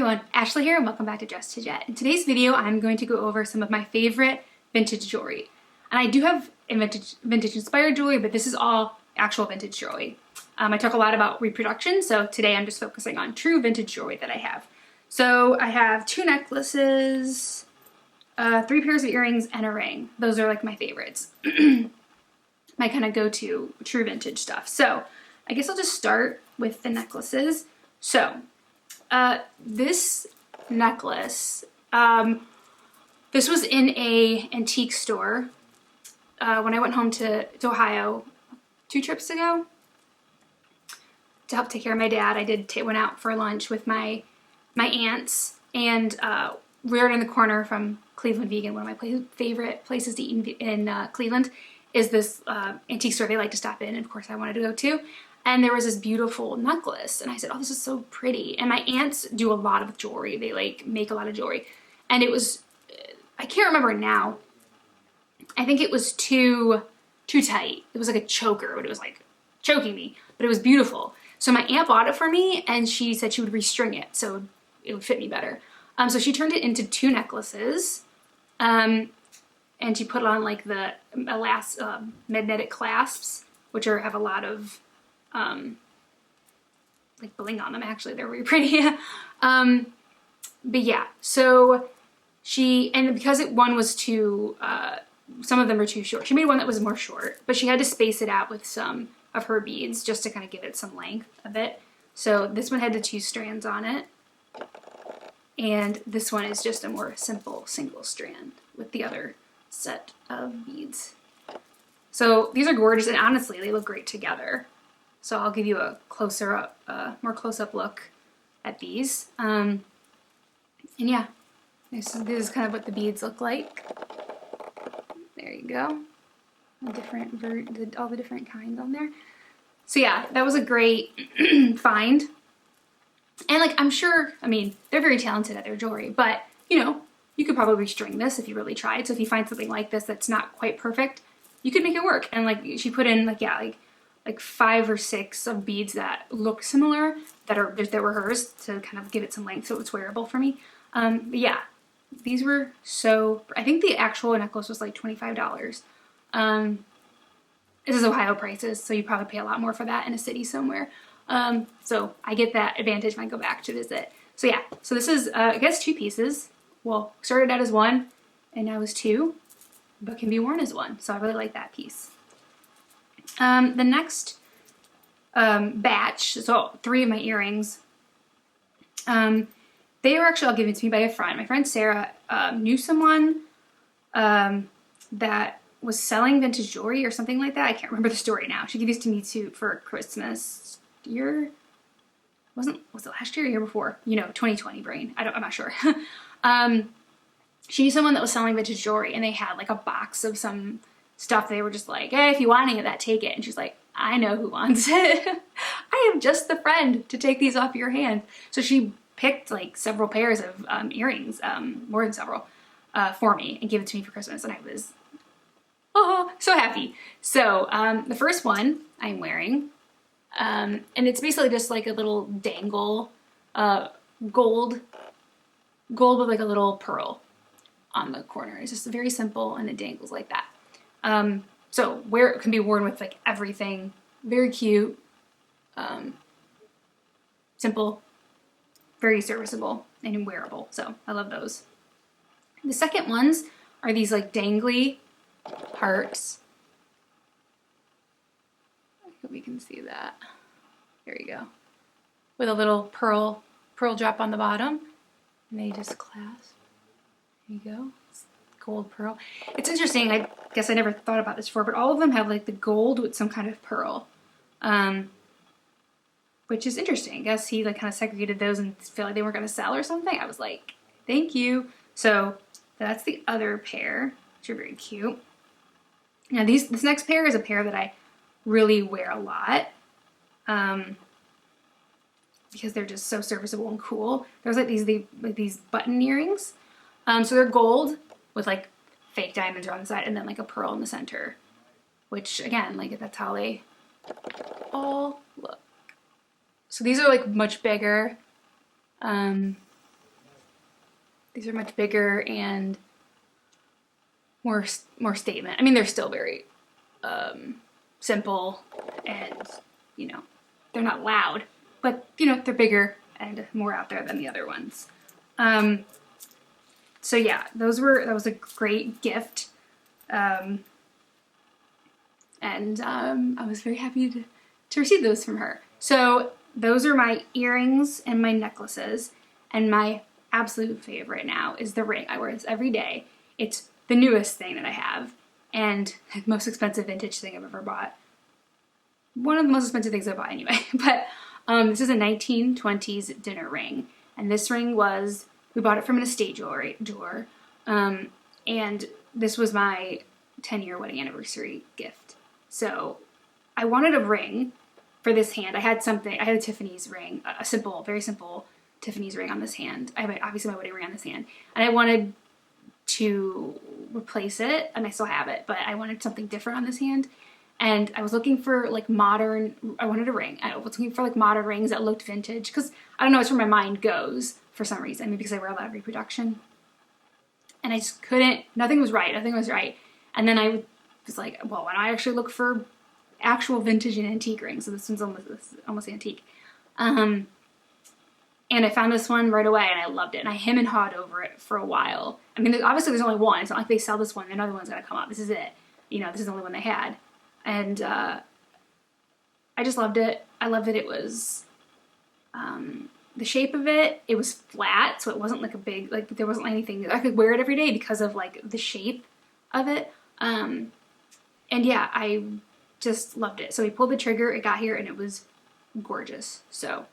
everyone, Ashley here and welcome back to Dress to Jet. In today's video, I'm going to go over some of my favorite vintage jewelry. And I do have vintage inspired jewelry, but this is all actual vintage jewelry. I talk a lot about reproduction, so today I'm just focusing on true vintage jewelry that I have. So I have 2 necklaces, 3 pairs of earrings, and a ring. Those are like my favorites. My kind of go-to true vintage stuff. So I guess I'll just start with the necklaces. So this necklace, this was in a antique store when I went home to Ohio 2 trips ago to help take care of my dad. I went out for lunch with my aunts, and right in the corner from Cleveland Vegan, one of my favorite places to eat in Cleveland, is this antique store they like to stop in, and of course I wanted to go to. And there was this beautiful necklace, and I said, oh, this is so pretty. And my aunts do a lot of jewelry. They like make a lot of jewelry. And it was, I can't remember now. I think it was too tight. It was like a choker, but it was like choking me, but it was beautiful. So my aunt bought it for me, and she said she would restring it so it would fit me better. So she turned it into 2 necklaces, and she put on like the magnetic clasps, which have a lot of like bling on them. Actually, they're really pretty. But yeah, so and because one was too, some of them are too short. She made one that was more short, but she had to space it out with some of her beads just to kind of give it some length a bit. So this one had the 2 strands on it, and this one is just a more simple single strand with the other set of beads. So these are gorgeous, and honestly, they look great together. So I'll give you a more close-up look at these. And yeah, this is kind of what the beads look like. There you go. All the different kinds on there. So yeah, that was a great find. And like, I'm sure, I mean, they're very talented at their jewelry, but you know, you could probably string this if you really tried. So if you find something like this that's not quite perfect, you could make it work. And like, she put in like 5 or 6 of beads that look similar that were hers to kind of give it some length so it's wearable for me. But yeah, these were I think the actual necklace was like $25. This is Ohio prices, so you probably pay a lot more for that in a city somewhere. So I get that advantage when I go back to visit. So yeah, so this is, I guess 2 pieces. Well, started out as 1 and now is 2, but can be worn as 1. So I really like that piece. The next batch, so 3 of my earrings, they were actually all given to me by a friend. My friend Sarah knew someone that was selling vintage jewelry or something like that. I can't remember the story now. She gave these to me for Christmas was it last year or year before? You know, 2020 brain. I'm not sure. She knew someone that was selling vintage jewelry, and they had like a box of some stuff. They were just like, hey, if you want any of that, take it. And she's like, I know who wants it. I am just the friend to take these off your hand. So she picked like several pairs of earrings, more than several, for me and gave it to me for Christmas. And I was, so happy. So the first one I'm wearing, and it's basically just like a little dangle, gold with like a little pearl on the corner. It's just very simple, and it dangles like that. So it can be worn with like everything, very cute, simple, very serviceable and wearable. So I love those. The second ones are these like dangly hearts. I hope you can see that. There you go. With a little pearl drop on the bottom, and they just clasp. There you go. Gold pearl. It's interesting, I guess I never thought about this before, but all of them have like the gold with some kind of pearl, which is interesting. I guess he like kind of segregated those and felt like they weren't going to sell or something. I was like, thank you. So that's the other pair, which are very cute. Now this next pair is a pair that I really wear a lot, because they're just so serviceable and cool. There's like these button earrings. So they're gold with like fake diamonds around the side and then like a pearl in the center, which again, like that's how they all look. So these are like much bigger. These are much bigger and more statement. I mean, they're still very simple and, you know, they're not loud, but, you know, they're bigger and more out there than the other ones. So yeah, that was a great gift. I was very happy to receive those from her. So those are my earrings and my necklaces, and my absolute favorite now is the ring. I wear this every day. It's the newest thing that I have, and the most expensive vintage thing I've ever bought. One of the most expensive things I bought anyway. But this is a 1920s dinner ring, and this ring we bought it from an estate jeweler, and this was my 10-year wedding anniversary gift. So I wanted a ring for this hand. I had a Tiffany's ring, a simple, very simple Tiffany's ring on this hand. I have obviously my wedding ring on this hand, and I wanted to replace it, and I still have it, but I wanted something different on this hand. And I was looking for like I wanted a ring. I was looking for like modern rings that looked vintage, because I don't know, it's where my mind goes for some reason. Maybe because I wear a lot of reproduction. And I just couldn't, nothing was right. And then I was like, well, why don't I actually look for actual vintage and antique rings? So this one's almost antique. And I found this one right away, and I loved it. And I hem and hawed over it for a while. I mean, obviously there's only one. It's not like they sell this one and another one's gonna come up. This is it. You know, this is the only one they had. And I just loved it. I loved that it was, the shape of it, it was flat, so it wasn't like a big, like there wasn't anything, I could wear it every day because of like the shape of it. And yeah, I just loved it. So we pulled the trigger, it got here, and it was gorgeous. So,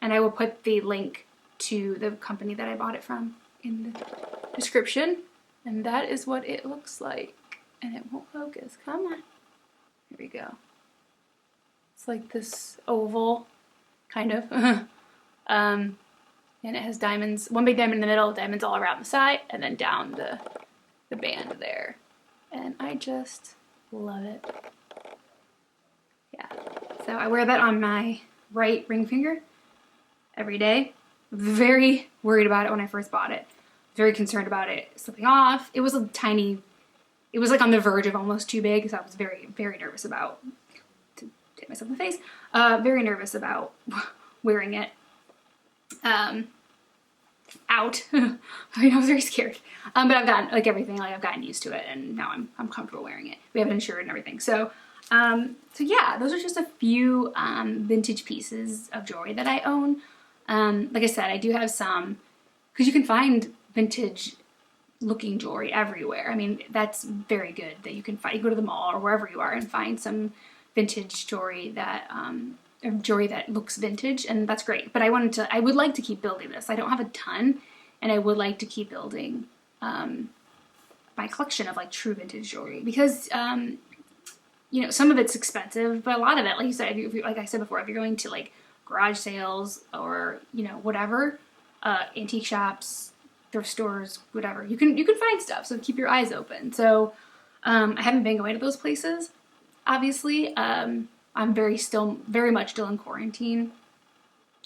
and I will put the link to the company that I bought it from in the description. And that is what it looks like. And it won't focus, come on. Here we go. It's like this oval, kind of. And it has diamonds, one big diamond in the middle, diamonds all around the side, and then down the band there. And I just love it. Yeah. So I wear that on my right ring finger every day. Very worried about it when I first bought it. Very concerned about it slipping off. It was a tiny, it was like on the verge of almost too big, so I was very, very nervous about, to hit myself in the face, very nervous about wearing it out. I mean, I was very scared. But I've gotten, like everything, like I've gotten used to it, and now I'm comfortable wearing it. We have it insured and everything. So yeah, those are just a few vintage pieces of jewelry that I own. Like I said, I do have some, because you can find vintage looking jewelry everywhere. I mean, that's very good that you can find, you go to the mall or wherever you are and find some vintage jewelry that, jewelry that looks vintage, and that's great. But I would like to keep building this. I don't have a ton, and I would like to keep building my collection of like true vintage jewelry, because you know, some of it's expensive, but a lot of it, like you said, like I said before, if you're going to like garage sales or, you know, whatever, antique shops, thrift stores, whatever, you can find stuff. So keep your eyes open. So I haven't been going to those places, obviously. I'm very much still in quarantine.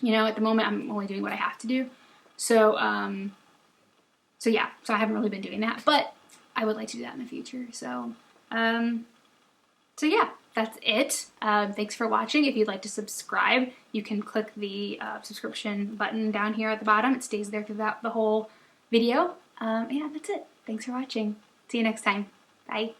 You know, at the moment I'm only doing what I have to do. So yeah, so I haven't really been doing that, but I would like to do that in the future. So yeah, that's it. Thanks for watching. If you'd like to subscribe, you can click the subscription button down here at the bottom. It stays there throughout the whole video. Yeah, that's it. Thanks for watching. See you next time. Bye.